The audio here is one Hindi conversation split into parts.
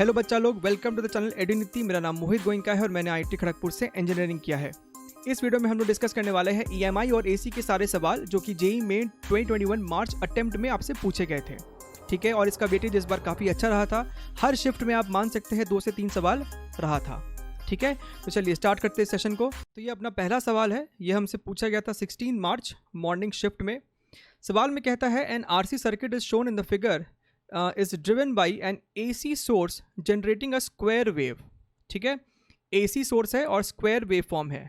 हेलो बच्चा लोग, वेलकम टू द चैनल एडुनिटी। मेरा नाम मोहित गोइंका है और मैंने आईटी खड़गपुर से इंजीनियरिंग किया है। इस वीडियो में हम लोग डिस्कस करने वाले हैं ईएमआई और एसी के सारे सवाल जो कि जेईई मेन 2021 मार्च अटेम्प्ट में आपसे पूछे गए थे। ठीक है, और इसका वेटेज इस बार काफ़ी अच्छा रहा था। हर शिफ्ट में आप मान सकते हैं 2 से 3 सवाल रहा था। ठीक है, तो चलिए स्टार्ट करते हैं सेशन को। तो ये अपना पहला सवाल है, ये हमसे पूछा गया था 16 मार्च मॉर्निंग शिफ्ट में। सवाल में कहता है an RC circuit is shown in the figure is driven by an AC source generating a square wave। ठीक है, AC source है और square wave form है।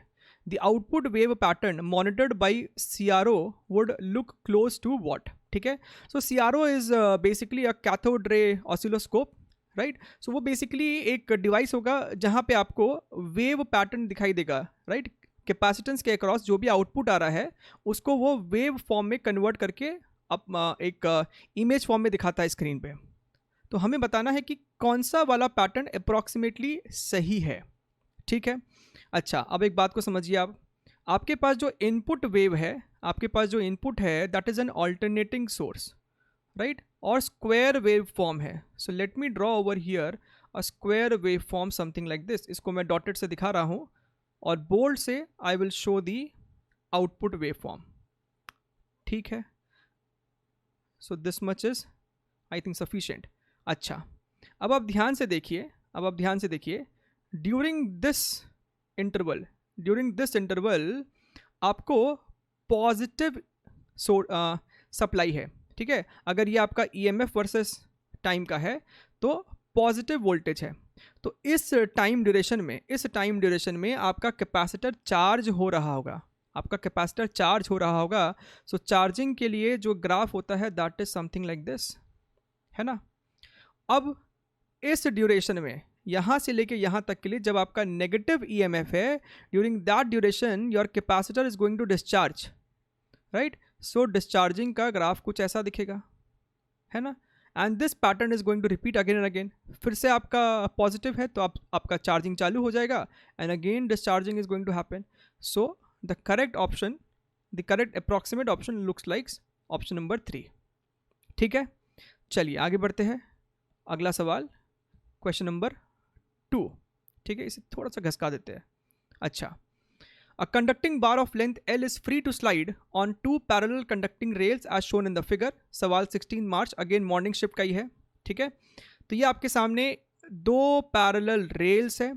The output wave pattern monitored by CRO would look close to what? ठीक है, so CRO is basically a cathode ray oscilloscope, right? So वो basically एक डिवाइस होगा जहाँ पे आपको वेव पैटर्न दिखाई देगा, राइट? कैपेसिटेंस के अक्रॉस जो भी आउटपुट आ रहा है उसको वो वेव फॉर्म में कन्वर्ट करके अब एक इमेज फॉर्म में दिखाता है स्क्रीन पे। तो हमें बताना है कि कौन सा वाला पैटर्न अप्रॉक्सीमेटली सही है। ठीक है, अच्छा अब एक बात को समझिए आप, आपके पास जो इनपुट वेव है, आपके पास जो इनपुट है that is an alternating source, right? और स्क्वायर वेव फॉर्म है। So let me draw over here a square wave form something like this. इसको मैं डॉटेड से दिखा रहा हूँ और बोल्ड से I will show the output wave form. ठीक है, so this much is I think sufficient. अच्छा, अब आप ध्यान से देखिए, ड्यूरिंग दिस इंटरवल आपको पॉजिटिव सप्लाई है। ठीक है, अगर ये आपका ईएमएफ वर्सेस टाइम का है तो पॉजिटिव वोल्टेज है। तो इस टाइम ड्यूरेशन में आपका कैपेसिटर चार्ज हो रहा होगा। सो चार्जिंग के लिए जो ग्राफ होता है that is something like this, है ना? अब इस ड्यूरेशन में यहाँ से लेके यहाँ तक के लिए जब आपका नेगेटिव ईएमएफ है, during that duration your capacitor is going to discharge, right? So discharging का ग्राफ कुछ ऐसा दिखेगा, है ना? And this pattern is going to repeat again and again. फिर से आपका पॉजिटिव है तो आपका चार्जिंग चालू हो जाएगा and again discharging is going to happen. So the correct approximate option looks like option number 3। ठीक है, चलिए आगे बढ़ते हैं। अगला सवाल क्वेश्चन नंबर 2। ठीक है, इसे थोड़ा सा घसका देते हैं। अच्छा, a conducting bar of length L is free to slide on 2 parallel conducting rails as shown in the figure. सवाल 16 मार्च, अगेन मॉर्निंग शिफ्ट का ही है। ठीक है, तो ये आपके सामने 2 पैरेलल रेल्स है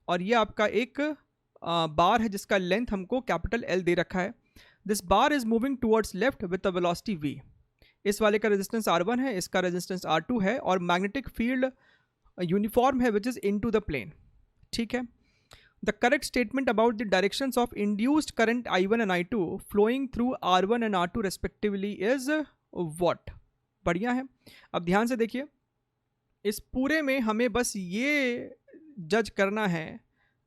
और ये आपका एक बार है जिसका लेंथ हमको कैपिटल L दे रखा है। This bar is moving towards left with a velocity v। इस वाले का रेजिस्टेंस R1 है, इसका रेजिस्टेंस R2 है और मैग्नेटिक फील्ड यूनिफॉर्म है which is into the plane. ठीक है, the correct statement about the directions of induced current I1 and I2 flowing through R1 and R2 respectively is what? बढ़िया है। अब ध्यान से देखिए, इस पूरे में हमें बस ये जज करना है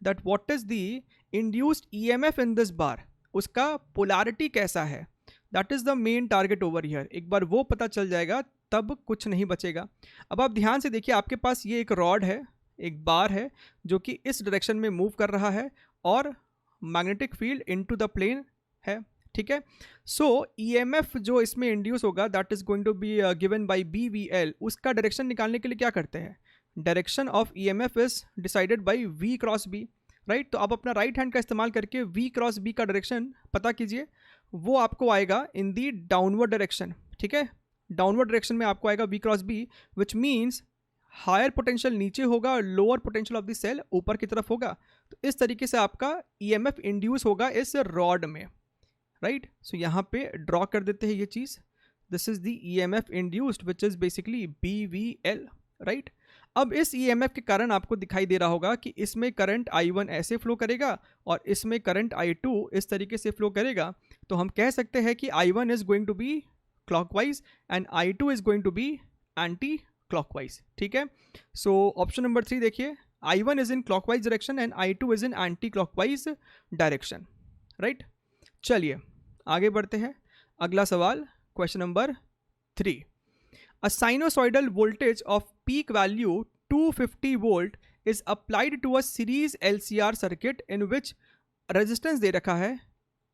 that what is the induced EMF in this bar, उसका पोलैरिटी कैसा है, that is the main target over here। एक बार वो पता चल जाएगा तब कुछ नहीं बचेगा। अब आप ध्यान से देखिए, आपके पास ये एक रॉड है, एक बार है जो कि इस डायरेक्शन में मूव कर रहा है और magnetic field into the plane है। ठीक है, सो EMF जो इसमें इंड्यूस होगा that is going to be given by BVL। उसका डायरेक्शन निकालने के लिए क्या करते हैं, direction of EMF is decided by V cross B, right? तो आप अपना राइट हैंड का इस्तेमाल करके V क्रॉस B का डायरेक्शन पता कीजिए, वो आपको आएगा इन दी डाउनवर्ड डायरेक्शन। ठीक है, डाउनवर्ड डायरेक्शन में आपको आएगा V cross B, which means higher potential नीचे होगा और lower potential of the cell ऊपर की तरफ होगा। तो इस तरीके से आपका EMF इंड्यूस होगा इस रॉड में, राइट? सो यहाँ पे ड्रॉ कर देते हैं ये चीज़। This is the EMF induced which is basically BVL, right? अब इस EMF के कारण आपको दिखाई दे रहा होगा कि इसमें करंट I1 ऐसे फ्लो करेगा और इसमें करंट I2 इस तरीके से फ्लो करेगा। तो हम कह सकते हैं कि I1 is going to be clockwise and I2 is going to be anti clockwise. ठीक है, सो ऑप्शन नंबर 3 देखिए, I1 is in clockwise direction and I2 is in anti clockwise direction, right? चलिए आगे बढ़ते हैं। अगला सवाल question number 3। A sinusoidal voltage of peak value 250 volt is applied to a series LCR circuit in which resistance दे रखा है,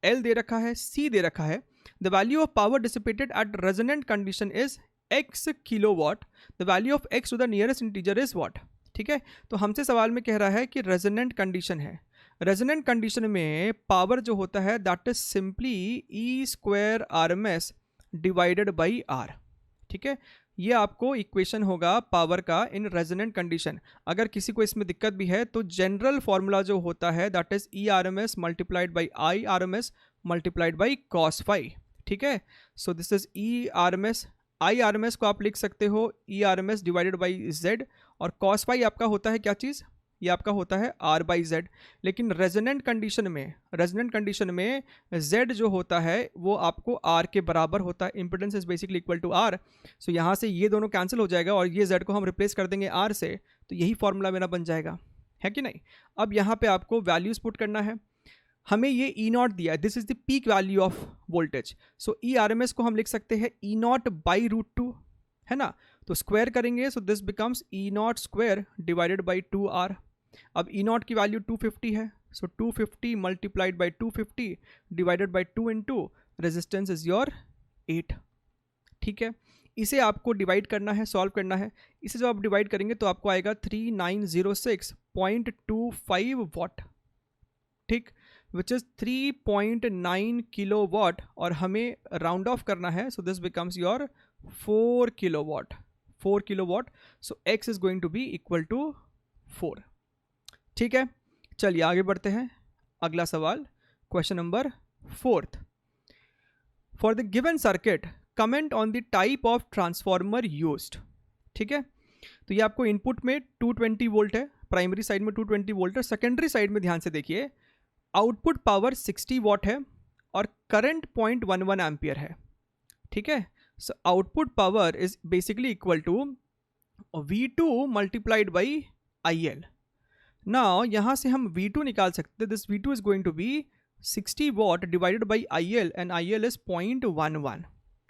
L दे रखा है, C दे रखा है। The value of power dissipated at resonant condition is x kilowatt. The value of x to the nearest integer is what? ठीक है। तो हमसे सवाल में कह रहा है कि रेजोनेंट कंडीशन है, रेजोनेंट कंडीशन में पावर जो होता है that is simply E square R M S divided by R. ठीक है, ये आपको इक्वेशन होगा पावर का इन रेजोनेंट कंडीशन। अगर किसी को इसमें दिक्कत भी है तो जनरल फॉर्मूला जो होता है that is E R M S multiplied by I R M S multiplied by cos phi. ठीक है, so this is E R M S, I R M S को आप लिख सकते हो E R M S divided by Z, और कॉस फाई आपका होता है क्या चीज़, ये आपका होता है आर बाई जेड। लेकिन रेजोनेंट कंडीशन में जेड जो होता है वो आपको आर के बराबर होता है, impedance is basically equal to R. So यहाँ से ये दोनों कैंसिल हो जाएगा और ये जेड को हम रिप्लेस कर देंगे आर से, तो यही फॉर्मूला मेरा बन जाएगा, है कि नहीं। अब यहाँ पे आपको वैल्यूज पुट करना है। हमें ये ई नॉट दिया है, this is the peak value of voltage, so E R M S को हम लिख सकते हैं E naught by root two, है ना। तो स्क्वायर करेंगे so this becomes E naught square divided by two R. अब ई नॉट की वैल्यू 250 है, so 250 multiplied by 250 divided by 2 into resistance is your 8। ठीक है, इसे आपको डिवाइड करना है, सॉल्व करना है। इसे जब आप डिवाइड करेंगे तो आपको आएगा 3906.25 वाट, ठीक, विच इज 3.9 किलो वाट, और हमें राउंड ऑफ करना है, so this becomes your 4 kilowatt, 4 kilowatt. So X is going to be equal to 4। ठीक है, चलिए आगे बढ़ते हैं। अगला सवाल, question number 4th, for the given circuit comment on the type of transformer used. ठीक है, तो ये आपको इनपुट में 220 वोल्ट है, प्राइमरी साइड में 220 वोल्ट है, सेकेंडरी साइड में ध्यान से देखिए आउटपुट पावर 60 वॉट है और करंट 0.11 एम्पियर है। ठीक है, so output power is basically equal to V2 multiplied by IL। Now यहाँ से हम V2 निकाल सकते हैं, this V2 is going to be 60 watt divided by IL and IL is 0.11,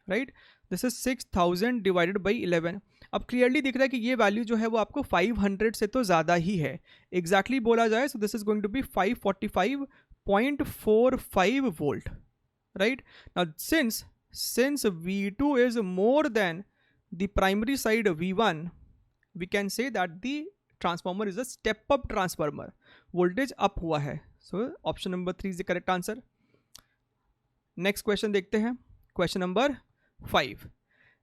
right. This is 6000 divided by 11। अब क्लियरली दिख रहा है कि ये वैल्यू जो है वो आपको 500 से तो ज़्यादा ही है, एग्जैक्टली बोला जाए so this is going to be 545.45 volt, right. Now since V2 is more than the primary side V1, we can say that the transformer is a step up transformer, voltage up हुआ है। so option number 3 is the correct answer। next question देखते हैं, question number 5,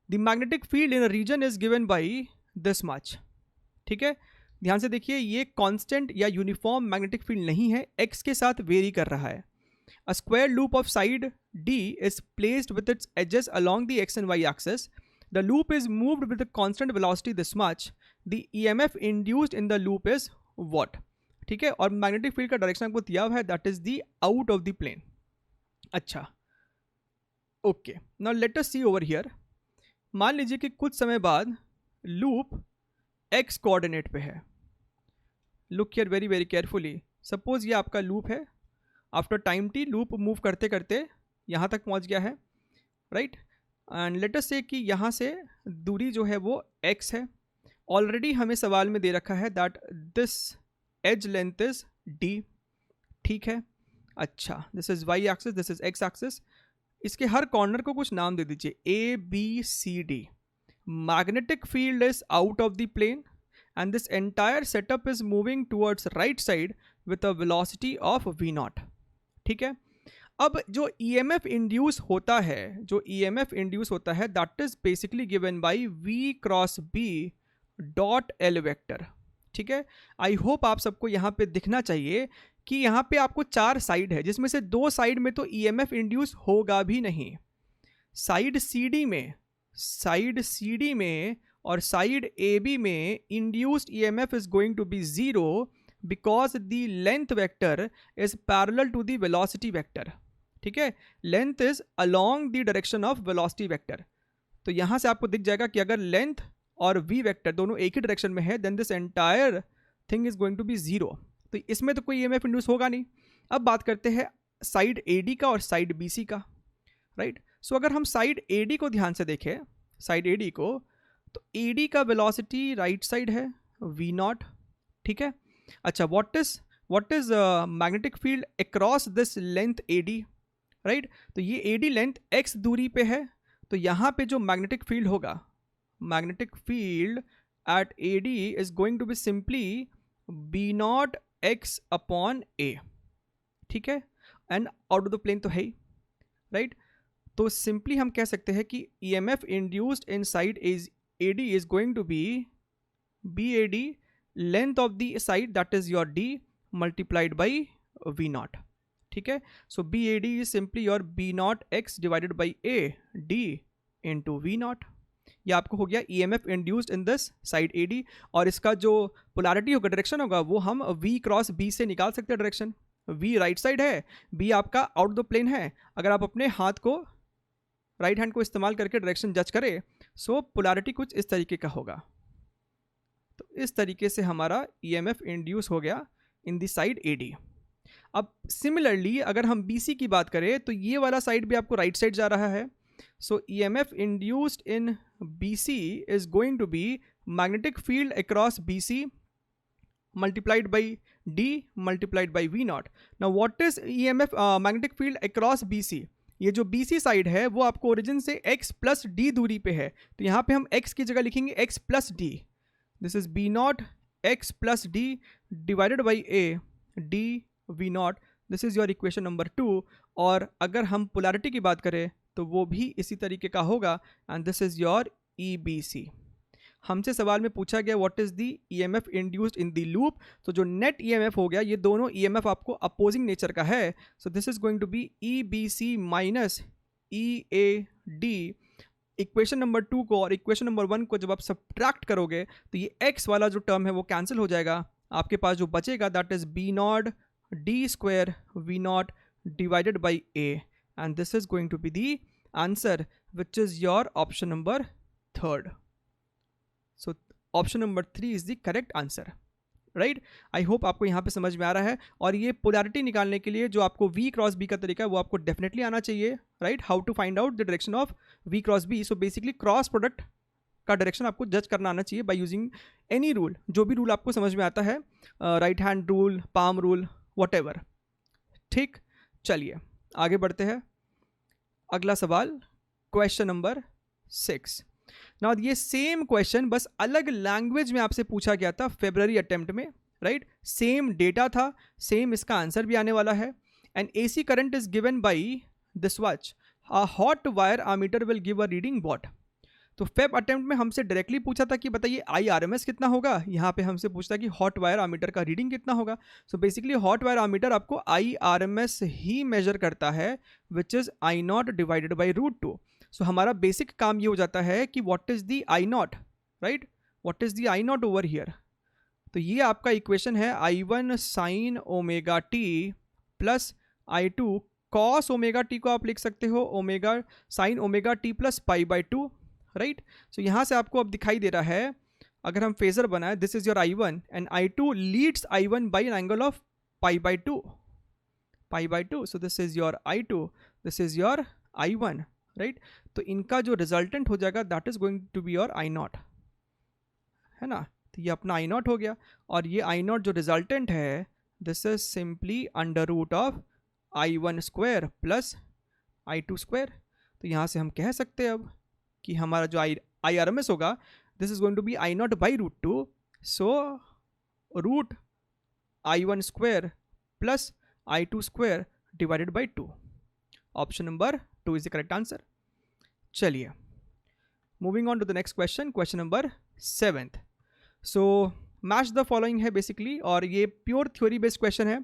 the magnetic field in a region is given by this much। ठीक है, ध्यान से देखिए ये कांस्टेंट या यूनिफॉर्म मैग्नेटिक फील्ड नहीं है, x के साथ वेरी कर रहा है। A square loop of side D is placed with its edges along the x and y axis. The loop is moved with a constant velocity this much. The EMF induced in the loop is what? ठीक है, और मैग्नेटिक फील्ड का डायरेक्शन आपको दिया हुआ है, that is the out of the plane. अच्छा, okay, now let us see over here. मान लीजिए कि कुछ समय बाद लूप x कोऑर्डिनेट पे है। Look here very very carefully. Suppose ये आपका लूप है, after time T loop move करते करते यहाँ तक पहुँच गया है, राइट। एंड लेट अस से कि यहाँ से दूरी जो है वो x है। ऑलरेडी हमें सवाल में दे रखा है that this edge length is d। ठीक है, अच्छा, this is y axis, this is x axis. इसके हर कॉर्नर को कुछ नाम दे दीजिए, A B C D। Magnetic field is out of the plane and this entire setup is moving towards right side with a velocity of V0। ठीक है, अब जो EMF इंड्यूस होता है, that is basically given by V cross B dot L vector. ठीक है, आई होप आप सबको यहाँ पे दिखना चाहिए कि यहाँ पे आपको 4 साइड है, जिसमें से 2 साइड में तो EMF इंड्यूस होगा भी नहीं। साइड CD में और साइड AB में induced EMF is going to be 0 because the length vector is parallel to the velocity vector. ठीक है, length is along the direction of velocity vector. तो यहाँ से आपको दिख जाएगा कि अगर लेंथ और V वेक्टर दोनों एक ही डायरेक्शन में है then this entire thing is going to be 0। तो इसमें तो कोई EMF इंड्यूस होगा नहीं। अब बात करते हैं साइड AD का और साइड BC का, राइट। सो अगर हम साइड AD को ध्यान से देखें, साइड AD को, तो AD का वेलोसिटी राइट साइड है V0। ठीक है, अच्छा, what is magnetic field across this length AD, right. तो ये AD लेंथ x दूरी पे है, तो यहाँ पे जो मैग्नेटिक फील्ड होगा, magnetic field at AD is going to be simply B naught x upon a, ठीक है, and out of the plane तो है ही, राइट। तो सिंपली हम कह सकते हैं कि EMF induced in side is AD is going to be BAD length of the side that is your D multiplied by V naught, ठीक है। So BAD is simply your B naught x divided by A D into V naught. ये आपको हो गया EMF induced in this side AD, और इसका जो पोलैरिटी होगा, डायरेक्शन होगा, वो हम V क्रॉस B से निकाल सकते हैं डायरेक्शन। V राइट साइड है, B आपका आउट द प्लेन है। अगर आप अपने हाथ को राइट हैंड को इस्तेमाल करके डायरेक्शन जज करें, सो पोलैरिटी कुछ इस तरीके का होगा। तो इस तरीके से हमारा EMF इंड्यूस हो गया इन द साइड AD। अब सिमिलरली अगर हम BC की बात करें तो ये वाला साइड भी आपको राइट साइड जा रहा है। So EMF induced in BC is going to be magnetic field across BC multiplied by D multiplied by V naught. Now what is EMF magnetic field across BC? ये जो BC साइड है वो आपको ओरिजिन से x प्लस D दूरी पे है, तो यहाँ पे हम x की जगह लिखेंगे x plus D। This is B naught x plus D divided by A D V not. This is your equation number 2। और अगर हम पोलैरिटी की बात करें तो वो भी इसी तरीके का होगा, and this is your EBC। हमसे सवाल में पूछा गया what is the EMF induced in the loop, तो जो नेट EMF हो गया, ये दोनों EMF आपको अपोजिंग नेचर का है। So this is going to be EBC minus EAD। Equation number 2 को और इक्वेशन नंबर 1 को जब आप सब्ट्रैक्ट करोगे तो ये x वाला जो टर्म है वो कैंसिल हो जाएगा। आपके पास जो बचेगा that is B not D square V not divided by A, and this is going to be the answer, which is your option number 3rd. So option number 3 is the correct answer, right? I hope आपको यहाँ पे समझ में आ रहा है। और ये पोलैरिटी निकालने के लिए जो आपको V क्रॉस B का तरीका है वो आपको डेफिनेटली आना चाहिए, right? How to find out the direction of V cross B। So basically cross product का डायरेक्शन आपको जज करना आना चाहिए बाय यूजिंग एनी रूल, जो भी रूल आपको समझ में आता है, right hand rule, palm rule, whatever, ठीक। चलिए आगे बढ़ते हैं। अगला सवाल क्वेश्चन नंबर 6। नाउ ये सेम क्वेश्चन बस अलग लैंग्वेज में आपसे पूछा गया था फेब्रुअरी अटेम्प्ट में, राइट? सेम डेटा था, सेम इसका आंसर भी आने वाला है। And AC current is given by this watch, a hot wire ammeter will give a reading what. तो फेब अटेम्प्ट में हमसे डायरेक्टली पूछा था कि बताइए IRMS कितना होगा, यहाँ पे हमसे पूछता कि हॉट वायर अमीटर का रीडिंग कितना होगा। So basically hot wire ammeter आपको IRMS ही मेजर करता है, which is I not divided by √2। सो हमारा बेसिक काम ये हो जाता है कि what is the I not, right? What is the I not over here. तो ये आपका इक्वेशन है I1 sign omega T plus I2 cos omega T को आप लिख सकते हो omega sine omega T plus pi by 2, right? So यहाँ से आपको अब दिखाई दे रहा है, अगर हम फेजर बनाए, this is your I1 and I2 leads I1 by an angle of pi by 2। So this is your I2, this is your I1, right? तो इनका जो रिजल्टेंट हो जाएगा that is going to be your I naught, है ना? तो ये अपना I नॉट हो गया, और ये I नॉट जो रिजल्टेंट है this is simply under root of I1 square plus I2 square. तो यहाँ से हम कह सकते हैं अब कि हमारा जो IRMS होगा this is going to be I not by √2, so root I1 square plus I2 square divided by 2। Option number 2 is the correct answer. चलिए moving on to the next question, question number 7th। So match the following है बेसिकली, और ये प्योर थ्योरी बेस्ड क्वेश्चन है।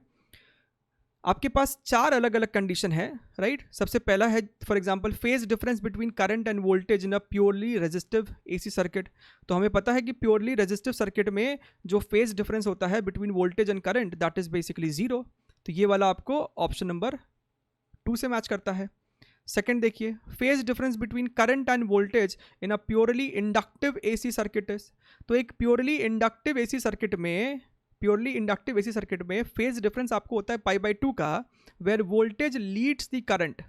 आपके पास 4 अलग अलग कंडीशन है, राइट? सबसे पहला है for example phase difference between current and voltage in a purely resistive AC circuit. तो हमें पता है कि प्योरली रेजिस्टिव सर्किट में जो फेज डिफरेंस होता है between voltage and current that is basically 0। तो ये वाला आपको ऑप्शन नंबर 2 से मैच करता है। सेकंड देखिए, phase difference between current and voltage in a purely inductive AC circuit is. तो एक प्योरली इंडक्टिव AC सर्किट में फेज डिफरेंस आपको होता है पाई बाई 2 का, where voltage leads the current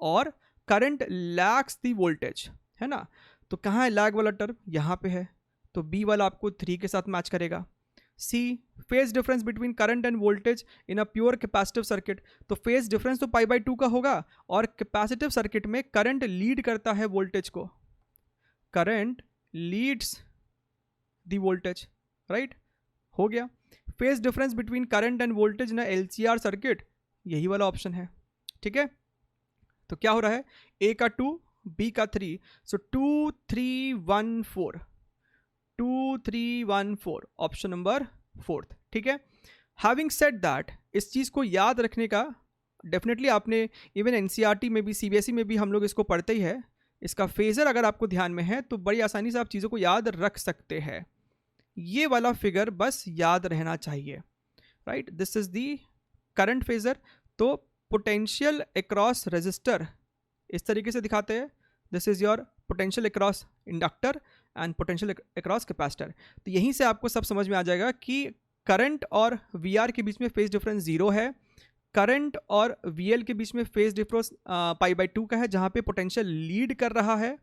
और करंट लैग्स द वोल्टेज, है ना? तो कहाँ है लैग वाला टर्म? यहाँ पे है, तो बी वाला आपको 3 के साथ मैच करेगा। C, phase difference between current and voltage in a pure capacitive circuit. तो फेज डिफरेंस तो पाई बाई 2 का होगा, और कैपेसिटिव सर्किट में करंट लीड करता है वोल्टेज को, current leads the voltage, right, हो गया। Phase difference between current and voltage ना LCR सर्किट, यही वाला ऑप्शन है, ठीक है। तो क्या हो रहा है, ए का 2, बी का 3, सो 2 3 1 4, 2 3 1 4, ऑप्शन नंबर 4, ठीक है। हैविंग सेड दैट, इस चीज़ को याद रखने का, डेफिनेटली आपने इवन NCERT में भी, CBSE में भी हम लोग इसको पढ़ते ही है। इसका फेजर अगर आपको ध्यान में है तो बड़ी आसानी से आप चीज़ों को याद रख सकते हैं। ये वाला फिगर बस याद रहना चाहिए, right. This is the current phasor. तो पोटेंशियल अक्रॉस रेजिस्टर इस तरीके से दिखाते हैं, this is your potential across inductor and potential across capacitor. तो यहीं से आपको सब समझ में आ जाएगा कि करंट और VR के बीच में फेज डिफरेंस 0 है, करंट और VL के बीच में फेज डिफरेंस π/2 का है, जहाँ पे पोटेंशियल लीड कर रहा है,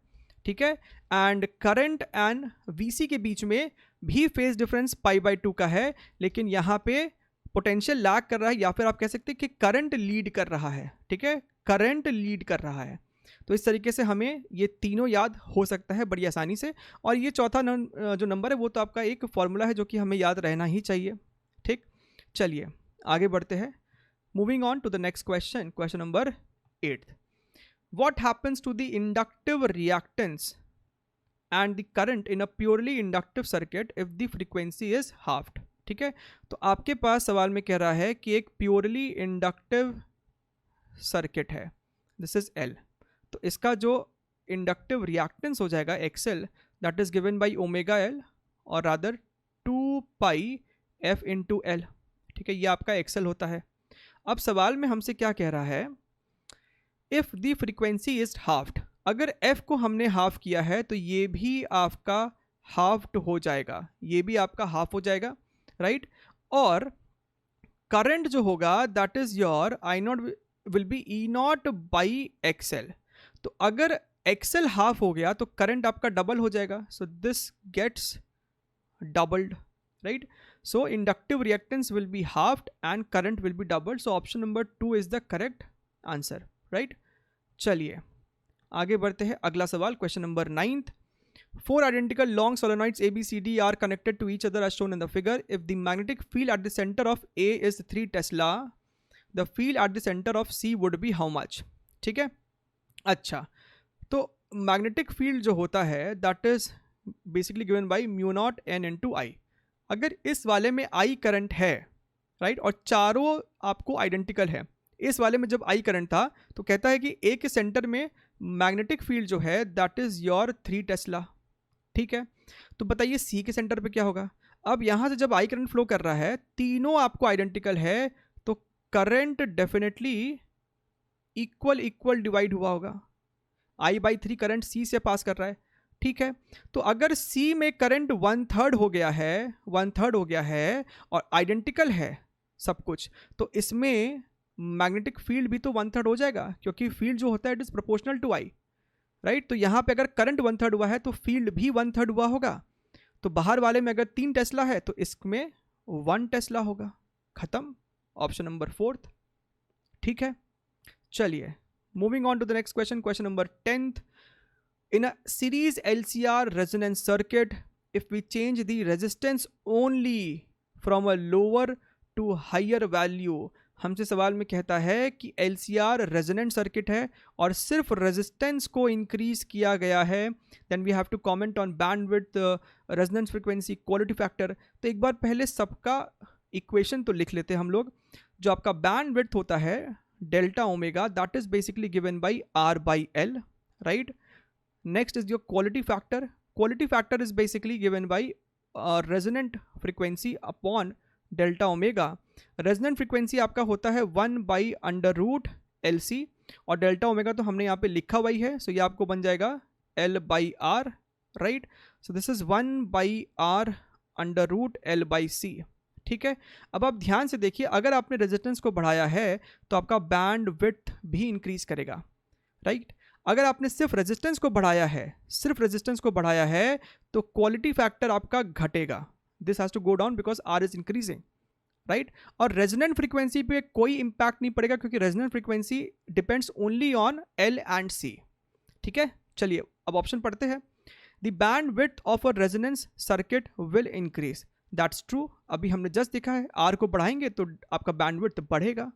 ठीक है। एंड करंट एंड VC के बीच में भी फेज डिफरेंस π/2 का है, लेकिन यहाँ पे पोटेंशियल लैग कर रहा है, या फिर आप कह सकते हैं कि करंट लीड कर रहा है, ठीक है, करंट लीड कर रहा है। तो इस तरीके से हमें ये तीनों याद हो सकता है बड़ी आसानी से। और ये चौथा जो नंबर है वो तो आपका एक फॉर्मूला है जो कि हमें याद रहना ही चाहिए, ठीक। चलिए आगे बढ़ते हैं। Moving on to the next question, question number 8, what happens to the inductive reactance and the current in a purely inductive circuit if the frequency is halved, ठीक है। तो आपके पास सवाल में कह रहा है कि एक प्योरली इंडक्टिव सर्किट है, दिस इज L, तो इसका जो इंडक्टिव रिएक्टेंस हो जाएगा XL, that is given by omega L और रादर 2 पाई F इंटू L, ठीक है, ये आपका XL होता है। अब सवाल में हमसे क्या कह रहा है, if the frequency is halved, अगर F को हमने हाफ किया है तो ये भी आपका हाफ्ड हो जाएगा, ये भी आपका हाफ हो जाएगा, राइट। और करंट जो होगा that is your I0 will be E0 by XL। तो अगर XL हाफ हो गया तो करंट आपका डबल हो जाएगा, so this gets doubled, right. So inductive reactance will be halved and current will be doubled. So option number 2 is the correct answer, right? चलिए आगे बढ़ते हैं। अगला सवाल, question number 9th, 4 identical long solenoids ABCD are connected to each other as shown in the figure. If the magnetic field at the center of A is 3 Tesla, the field at the center of C would be how much? ठीक है, अच्छा, तो मैग्नेटिक फील्ड जो होता है that is basically given by μ0 n into I। अगर इस वाले में I करंट है, राइट, और चारों आपको आइडेंटिकल है, इस वाले में जब I करंट था तो कहता है कि A के सेंटर में मैग्नेटिक फील्ड जो है दैट इज योर 3 टेस्ला, ठीक है। तो बताइए C के सेंटर पे क्या होगा। अब यहाँ से जब I करंट फ्लो कर रहा है, तीनों आपको आइडेंटिकल है, तो करंट डेफिनेटली इक्वल डिवाइड हुआ होगा। I/3 करंट C से पास कर रहा है, ठीक है। तो अगर C में करंट 1/3 हो गया है, 1/3 हो गया है और आइडेंटिकल है सब कुछ, तो इसमें मैग्नेटिक फील्ड भी तो 1/3 हो जाएगा, क्योंकि फील्ड जो होता है it is proportional to I, right. तो यहाँ पे अगर करंट 1/3 हुआ है तो फील्ड भी 1/3 हुआ होगा। तो बाहर वाले में अगर 3 टेस्ला है तो इसमें 1 टेस्ला होगा, खत्म, ऑप्शन नंबर 4, ठीक है। चलिए moving on to the next question, question number 10th, in a series LCR resonance circuit, if we change the resistance only from a lower to higher value, हमसे सवाल में कहता है कि LCR रेजोनेंट सर्किट है और सिर्फ रेजिस्टेंस को इंक्रीज किया गया है, then we have to comment on bandwidth, resonance frequency, quality factor. तो एक बार पहले सबका इक्वेशन तो लिख लेते हैं हम लोग। जो आपका बैंडविड्थ होता है delta omega, that is basically given by R/L, right. Next is your quality factor. Quality factor is basically given by resonant frequency upon delta omega. Resonant frequency आपका होता है 1/√LC और डेल्टा ओमेगा तो हमने यहाँ पे लिखा हुआ ही है, सो ये आपको बन जाएगा L/R, right. So this is 1/R√L/C, ठीक है। अब आप ध्यान से देखिए, अगर आपने रेजिस्टेंस को बढ़ाया है तो आपका बैंड विड्थ भी इंक्रीज करेगा, राइट। अगर आपने सिर्फ रेजिस्टेंस को बढ़ाया है, तो क्वालिटी फैक्टर आपका घटेगा, this has to go down because R is increasing, right. और रेजोनेंट फ्रीक्वेंसी पे कोई इंपैक्ट नहीं पड़ेगा, क्योंकि resonant frequency depends only on L and C, ठीक है। चलिए अब ऑप्शन पढ़ते हैं। The bandwidth of a resonance circuit will increase, that's true. अभी हमने जस्ट देखा है आर को बढ़ाएंगे तो आपका बैंड विड्थ बढ़ेगा।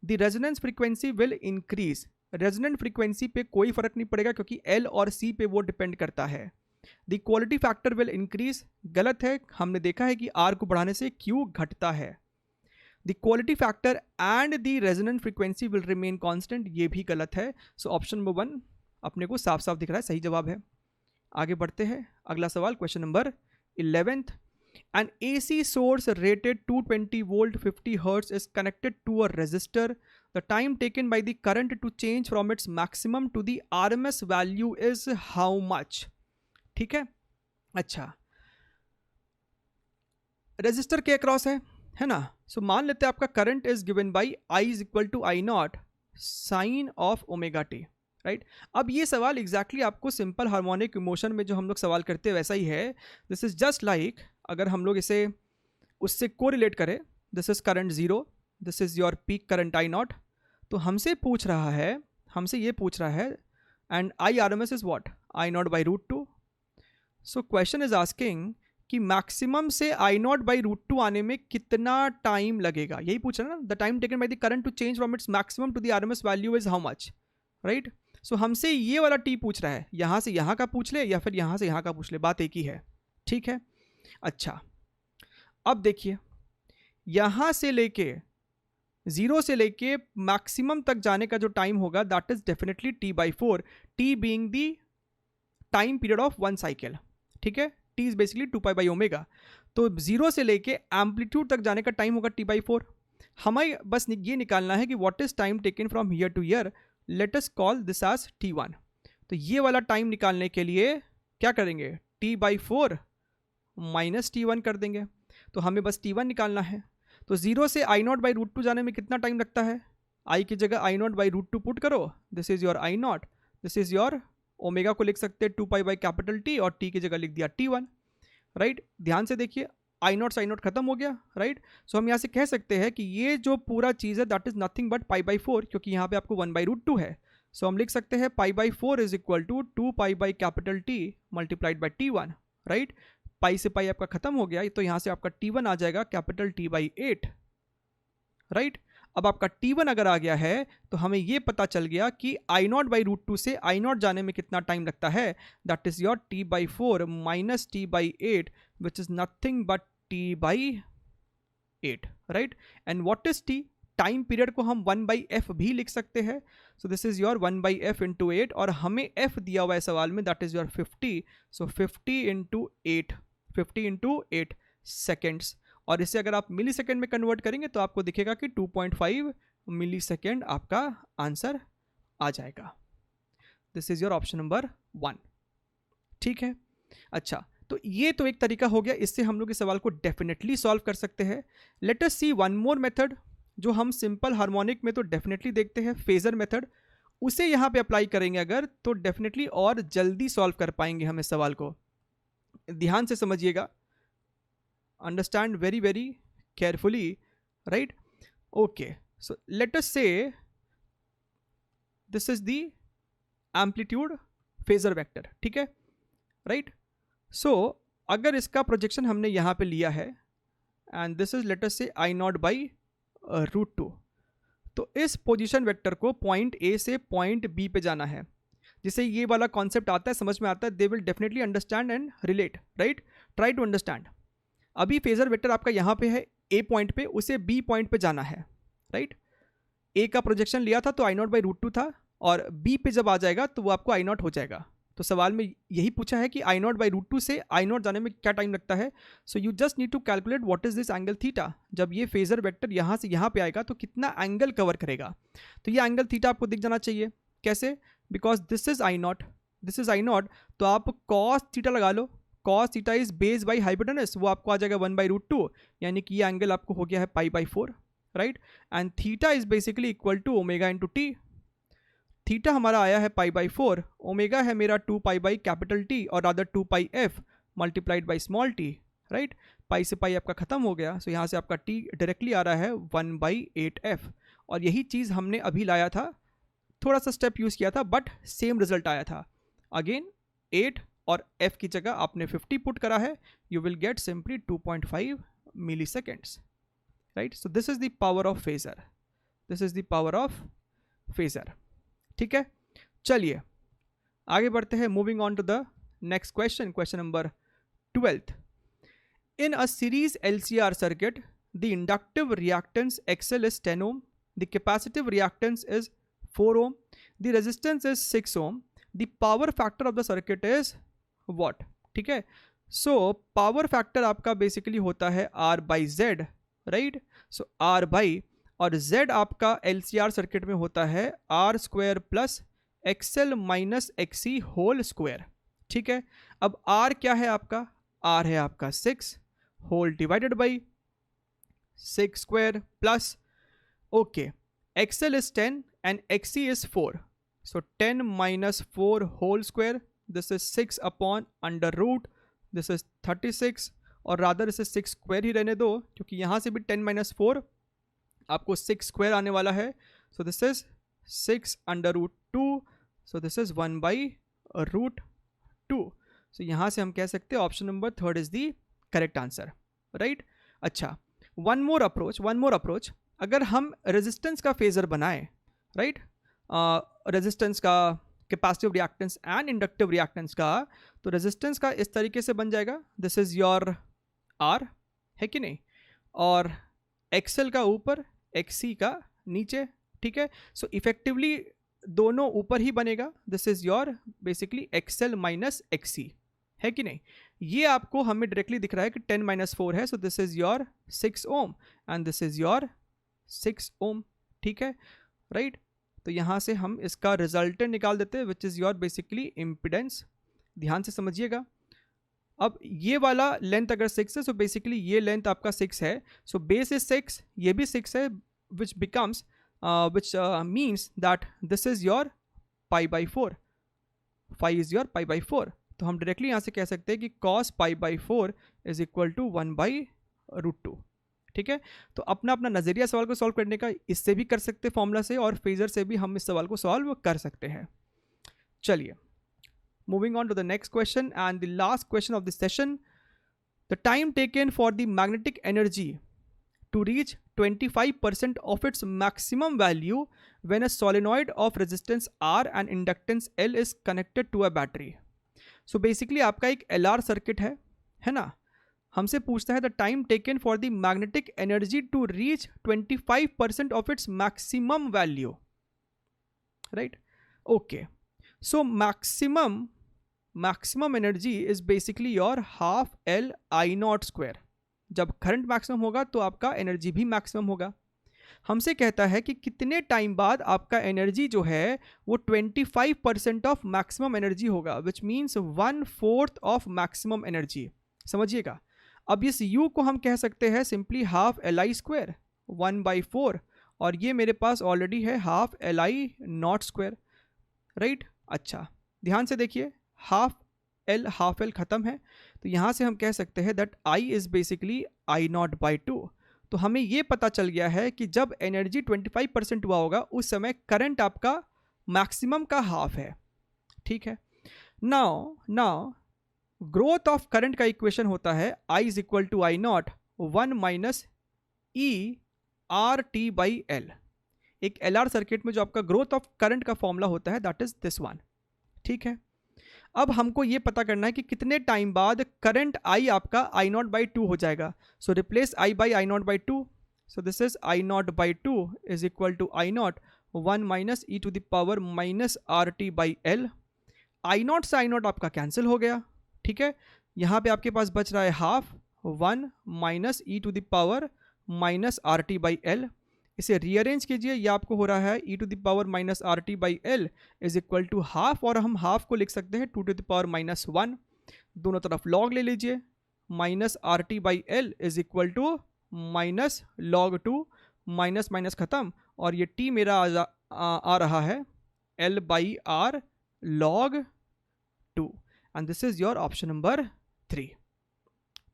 The resonance frequency will increase, resonant frequency पे कोई फर्क नहीं पड़ेगा क्योंकि एल और सी पे वो डिपेंड करता है। The quality factor will increase, गलत है, हमने देखा है कि आर को बढ़ाने से क्यू घटता है। The quality factor and the resonant frequency will remain constant, ये भी गलत है। सो ऑप्शन नंबर 1 अपने को साफ साफ दिख रहा है, सही जवाब है। आगे बढ़ते हैं, अगला सवाल question number 11th। An AC source rated 220 volt 50 hertz is connected to a resistor. The time taken by the current to change from its maximum to the RMS value is how much? ठीक है, अच्छा, रेजिस्टर के अक्रॉस है ना। सो मान लेते हैं आपका current is given by I is equal to I naught sine of omega t, right. अब ये सवाल एग्जैक्टली आपको सिंपल हार्मोनिक इमोशन में जो हम लोग सवाल करते हैं वैसा ही है। दिस इज जस्ट लाइक, अगर हम लोग इसे उससे कोरिलेट करें, this is current 0, this is your peak current I not, तो हमसे पूछ रहा है, हमसे ये पूछ रहा है and I R M S is what, I naught by root 2। So question is asking कि मैक्सिमम से आई नॉट बाई रूट 2 आने में कितना टाइम लगेगा, यही पूछ रहा है ना। The time taken by the current to change from its maximum to the R M S value is how much, right. So हमसे ये वाला टी पूछ रहा है, यहाँ से यहाँ का पूछ ले या फिर यहाँ से यहाँ का पूछ ले, बात एक ही है, ठीक है। अच्छा, अब देखिए यहाँ से लेके 0 से लेके मैक्सिमम तक जाने का जो टाइम होगा that is definitely t by 4, T being the time period of 1 cycle, ठीक है। t is basically 2 pi by omega, तो 0 से लेके एम्पलीट्यूड तक जाने का टाइम होगा t बाई 4। हमें बस ये निकालना है कि what is time taken from here to here, let us call this as t1। तो ये वाला टाइम निकालने के लिए क्या करेंगे, t बाई 4 माइनस t1 कर देंगे, तो हमें बस t1 निकालना है। तो 0 से आई नॉट बाई रूट 2 जाने में कितना टाइम लगता है, i की जगह आई नॉट बाई रूट 2 पुट करो, this is your I not, this is your omega को लिख सकते हैं 2 पाई बाई कैपिटल टी और t की जगह लिख दिया t1, राइट। ध्यान से देखिए आई नॉट साई नॉट खत्म हो गया, राइट। सो हम यहाँ से कह सकते हैं कि ये जो पूरा चीज़ है that is nothing but pi by 4, क्योंकि यहाँ पे आपको 1 बाई रूट 2 है। सो हम लिख सकते हैं pi by 4 is equal to 2 pi by capital T multiplied by t1, right. Pi से पाई आपका खत्म हो गया, तो यहाँ से आपका t1 आ जाएगा कैपिटल T बाई 8, राइट। अब आपका t1 अगर आ गया है तो हमें ये पता चल गया कि आई नॉट बाई रूट 2 से आई नॉट जाने में कितना टाइम लगता है, that is your t by 4 minus t by 8 which is nothing but t by 8, right. And what is t, time period को हम 1 बाई एफ भी लिख सकते हैं। सो this is your 1 by F into 8, और हमें f दिया हुआ है सवाल में that is your 50। So 50 into 8, 50 into 8 seconds, और इसे अगर आप मिली सेकेंड में कन्वर्ट करेंगे तो आपको दिखेगा कि 2.5 मिली सेकेंड आपका आंसर आ जाएगा। This is your option number 1, ठीक है। अच्छा, तो ये तो एक तरीका हो गया, इससे हम लोग इस सवाल को डेफिनेटली सॉल्व कर सकते हैं। लेट अस सी वन मोर मेथड जो हम सिंपल हार्मोनिक में तो डेफिनेटली देखते हैं, फेजर मेथड, उसे यहाँ पे अप्लाई करेंगे अगर तो डेफिनेटली और जल्दी सॉल्व कर पाएंगे हम इस सवाल को। ध्यान से समझिएगा, understand very very carefully, right. Okay, so let us say this is the amplitude phasor vector, ठीक है, राइट। सो अगर इसका प्रोजेक्शन हमने यहाँ पे लिया है and this is late us से आई नॉट बाई रूट 2, तो इस पोजीशन वेक्टर को पॉइंट ए से पॉइंट बी पे जाना है। जिसे ये वाला कॉन्सेप्ट आता है, समझ में आता है, they will definitely understand and relate, right. Try to understand. अभी फेजर वेक्टर आपका यहाँ पे है ए पॉइंट पे, उसे बी पॉइंट पे जाना है, राइट। ए का प्रोजेक्शन लिया था तो आई नॉट बाई रूट 2 था, और बी पे जब आ जाएगा तो वो आपको आई नॉट हो जाएगा। तो सवाल में यही पूछा है कि आई नॉट बाई रूट 2 से आई नॉट जाने में क्या टाइम लगता है। So you just need to calculate what is this angle theta. जब ये फेजर वेक्टर यहाँ से यहाँ पे आएगा तो कितना एंगल कवर करेगा, तो ये एंगल थीटा आपको दिख जाना चाहिए। कैसे, because this is I not, this is I not, तो आप कॉस थीटा लगा लो। Cos theta is base by hypotenuse, वो आपको आ जाएगा 1 बाई रूट 2, यानी कि ये एंगल आपको हो गया है pi by 4, right. And theta is basically equal to omega into t. Theta हमारा आया है पाई बाई 4, ओमेगा है मेरा 2 पाई बाई कैपिटल टी और other 2 pi F multiplied by small T, right. Pi से पाई आपका खत्म हो गया, सो यहाँ से आपका टी डायरेक्टली आ रहा है 1 बाई 8 एफ, और यही चीज़ हमने अभी लाया था, थोड़ा सा स्टेप यूज़ किया था बट सेम रिजल्ट आया था। अगेन 8 और f की जगह आपने 50 पुट करा है, you will get simply 2.5 milliseconds, right. So this is the power of phasor, this is the power of phasor. ठीक है, चलिए आगे बढ़ते हैं. Moving on to the next question, question number 12. In a series LCR circuit, the inductive reactance XL is 10 ohm, the capacitive reactance is 4 ohm, the resistance is 6 ohm, the power factor of the circuit is what? ठीक है, so power factor आपका basically होता है R by Z, right? so R by, और Z आपका LCR सर्किट में होता है R square plus XL minus XC whole square. ठीक है, अब R क्या है आपका? R है आपका 6 whole divided by 6 square plus, okay, XL is 10 and XC is 4, so 10 minus 4 whole square, this is 6 upon under root, this is 36, और रादर इसे 6 स्क्वायर ही रहने दो क्योंकि यहाँ से भी 10 माइनस 4 आपको 6 स्क्वायर आने वाला है. So this is 6 under root 2, so this is 1 by root 2. So यहाँ से हम कह सकते हैं option number 3 is the correct answer, right. अच्छा, वन मोर अप्रोच, अगर हम रेजिस्टेंस का फेजर बनाएं, राइट, रेजिस्टेंस का, capacitive reactance and inductive reactance का, तो रेजिस्टेंस का इस तरीके से बन जाएगा, दिस इज योर आर, है कि नहीं, और एक्सएल का ऊपर, एक्सी का नीचे. ठीक है, सो इफेक्टिवली दोनों ऊपर ही बनेगा, this is your basically XL minus XC, है कि नहीं. ये आपको हमें डायरेक्टली दिख रहा है कि 10 माइनस 4 है, so this is your 6 ohm and this is your 6 ओम. ठीक है, राइट. तो यहाँ से हम इसका रिजल्टेंट निकाल देते हैं which is your basically impedance. ध्यान से समझिएगा. अब ये वाला लेंथ अगर 6 है, सो बेसिकली ये लेंथ आपका 6 है, सो बेस इज 6, ये भी 6 है, which becomes which means that this is your pi by 4, phi is your pi by 4. तो हम डायरेक्टली यहाँ से कह सकते हैं कि cos pi by 4 is equal to 1 by root 2. ठीक है, तो अपना अपना नज़रिया सवाल को सॉल्व करने का, इससे भी कर सकते हैं फॉर्मूला से, और फेजर से भी हम इस सवाल को सॉल्व कर सकते हैं. चलिए, moving on to the next question and the last question of this session. The time taken for the magnetic energy to reach 25% of its maximum value when a solenoid of resistance R and inductance L is connected to a battery. So basically आपका एक LR सर्किट है ना, हमसे पूछता है the time taken for the magnetic energy to reach 25% of its maximum value, right? Okay, so maximum energy is basically your half L I naught square. जब करंट मैक्सिमम होगा तो आपका एनर्जी भी मैक्सिमम होगा. हमसे कहता है कि कितने टाइम बाद आपका एनर्जी जो है वो 25% ऑफ मैक्सिमम एनर्जी होगा, which means 1/4 of maximum energy. समझिएगा, अब इस u को हम कह सकते हैं simply half L I square 1/4, और ये मेरे पास ऑलरेडी है half L I not square, right. अच्छा, ध्यान से देखिए, हाफ एल ख़त्म है, तो यहाँ से हम कह सकते हैं that I is basically I not by 2. तो हमें ये पता चल गया है कि जब एनर्जी 25% हुआ होगा उस समय करंट आपका मैक्सिमम का हाफ है. ठीक है, नाउ ग्रोथ ऑफ करंट का इक्वेशन होता है I is equal to I naught 1 minus E R t by L. एक LR सर्किट में जो आपका ग्रोथ ऑफ करंट का फॉर्मूला होता है दैट इज दिस वन. ठीक है, अब हमको ये पता करना है कि कितने टाइम बाद करंट I आपका I नॉट बाई 2 हो जाएगा. So replace I by I not by 2, so this is I not by 2 is equal to I naught 1 minus e to the power minus R t by L. I naught से I नॉट आपका कैंसिल हो गया. ठीक है, यहाँ पे आपके पास बच रहा है half 1 minus e to the power minus R t by L. इसे रीअरेंज कीजिए, ये आपको हो रहा है e to the power minus R t by L is equal to half, और हम हाफ को लिख सकते हैं 2 टू द पावर माइनस 1. दोनों तरफ लॉग ले लीजिए, minus R t by L is equal to minus log 2, minus minus ख़त्म, और ये t मेरा आ रहा है l by R log 2, and this is your option number 3.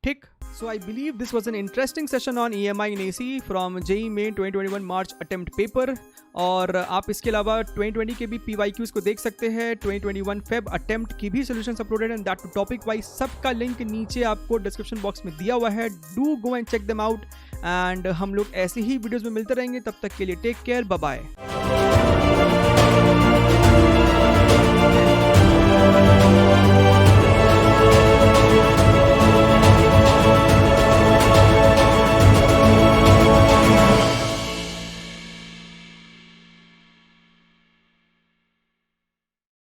ठीक। So I believe this was an interesting session on EMI in AC from JEE Main 2021 March attempt paper. और आप इसके अलावा 2020 के भी PYQs को देख सकते हैं, 2021 Feb attempt की भी solutions uploaded and that topic wise सबका लिंक नीचे आपको डिस्क्रिप्शन बॉक्स में दिया हुआ है. Do go and check them out and हम लोग ऐसे ही वीडियोस में मिलते रहेंगे. तब तक के लिए टेक केयर, बाय बाय.